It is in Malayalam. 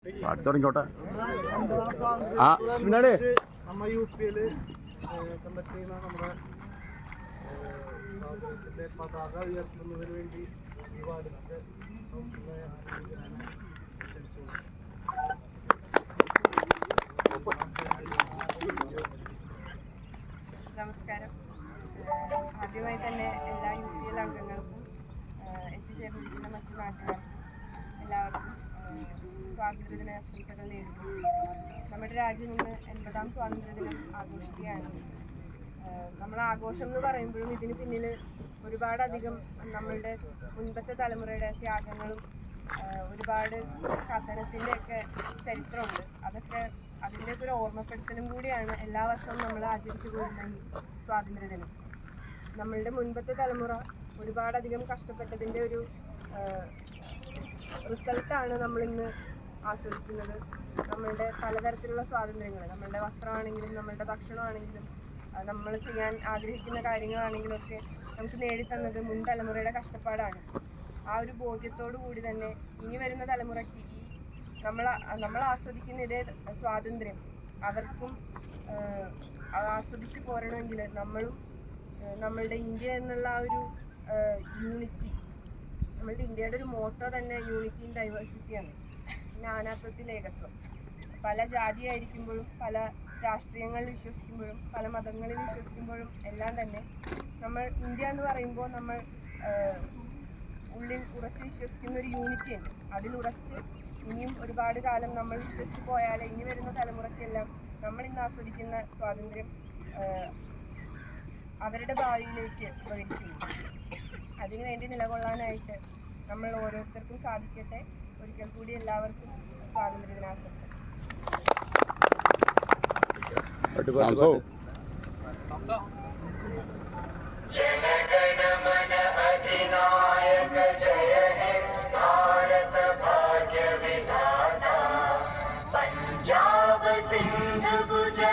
പാട്ട് തുടങ്ങിക്കോട്ടെ. ആ പിന്നാടെ നമ്മ UP-യിൽ കണ്ടക്ട് ചെയ്യുന്ന നമ്മുടെ പതാക ഉയർത്തുന്നതിന് വേണ്ടി ഈ വാർഡിലൊക്കെ നമസ്കാരം. ആദ്യമായി തന്നെ എല്ലാ UP-ൽ അംഗങ്ങൾക്കും എത്തിച്ചേർന്നിരിക്കുന്ന മറ്റു നാട്ടുകാർക്കും എല്ലാവർക്കും സ്വാതന്ത്ര്യദിന ആശംസകൾ നേരുന്നു. നമ്മുടെ രാജ്യം ഇന്ന് 80ാം സ്വാതന്ത്ര്യദിനം ആഘോഷിക്കുകയാണ്. നമ്മൾ ആഘോഷം എന്ന് പറയുമ്പോഴും ഇതിന് പിന്നിൽ ഒരുപാടധികം നമ്മളുടെ മുൻപത്തെ തലമുറയുടെ ത്യാഗങ്ങളും ഒരുപാട് കഥനത്തിൻ്റെയൊക്കെ ചരിത്രമുണ്ട്. അതിൻ്റെയൊക്കെ ഒരു ഓർമ്മപ്പെടുത്തലും കൂടിയാണ് എല്ലാ വർഷവും നമ്മൾ ആചരിച്ചു പോരുന്ന ഈ സ്വാതന്ത്ര്യദിനം. നമ്മളുടെ മുൻപത്തെ തലമുറ ഒരുപാടധികം കഷ്ടപ്പെട്ടതിൻ്റെ ഒരു റിസൾട്ടാണ് നമ്മളിന്ന് ആസ്വദിക്കുന്നത്. നമ്മളുടെ പലതരത്തിലുള്ള സ്വാതന്ത്ര്യങ്ങൾ, നമ്മളുടെ വസ്ത്രമാണെങ്കിലും നമ്മളുടെ ഭക്ഷണമാണെങ്കിലും നമ്മൾ ചെയ്യാൻ ആഗ്രഹിക്കുന്ന കാര്യങ്ങളാണെങ്കിലും ഒക്കെ നമുക്ക് നേടിത്തന്നത് മുൻ തലമുറയുടെ കഷ്ടപ്പാടാണ്. ആ ഒരു ബോധ്യത്തോടു കൂടി തന്നെ ഇനി വരുന്ന തലമുറയ്ക്ക് ഈ നമ്മൾ ആസ്വദിക്കുന്ന ഇതേ സ്വാതന്ത്ര്യം അവർക്കും ആസ്വദിച്ച് പോരണമെങ്കിൽ നമ്മളും നമ്മളുടെ ഇന്ത്യ എന്നുള്ള ആ ഒരു യൂണിറ്റി, നമ്മളുടെ ഇന്ത്യയുടെ ഒരു മോട്ടോ തന്നെ യൂണിറ്റി ഇൻ ഡൈവേഴ്സിറ്റിയാണ്, നാനാത്വത്തിൽ ഏകത്വം. പല ജാതിയായിരിക്കുമ്പോഴും പല രാഷ്ട്രീയങ്ങളിൽ വിശ്വസിക്കുമ്പോഴും പല മതങ്ങളിൽ വിശ്വസിക്കുമ്പോഴും എല്ലാം തന്നെ നമ്മൾ ഇന്ത്യ എന്ന് പറയുമ്പോൾ നമ്മൾ ഉള്ളിൽ ഉറച്ച് വിശ്വസിക്കുന്ന ഒരു യൂണിറ്റി ഉണ്ട്. അതിലുറച്ച് ഇനിയും ഒരുപാട് കാലം നമ്മൾ വിശ്വസിച്ച് പോയാൽ ഇനി വരുന്ന തലമുറയ്ക്കെല്ലാം നമ്മൾ ഇന്ന് ആസ്വദിക്കുന്ന സ്വാതന്ത്ര്യം അവരുടെ ഭാവിയിലേക്ക് ഉപകരിക്കുന്നു. അതിനുവേണ്ടി നിലകൊള്ളാനായിട്ട് നമ്മൾ ഓരോരുത്തർക്കും സാധിക്കട്ടെ. ഒരിക്കൽ കൂടി എല്ലാവർക്കും സ്വാതന്ത്ര്യദിനാശംസ. जनगणमन अधिनायक जय हे भारत भाग्य विधाता पंजाब सिंध गुजरात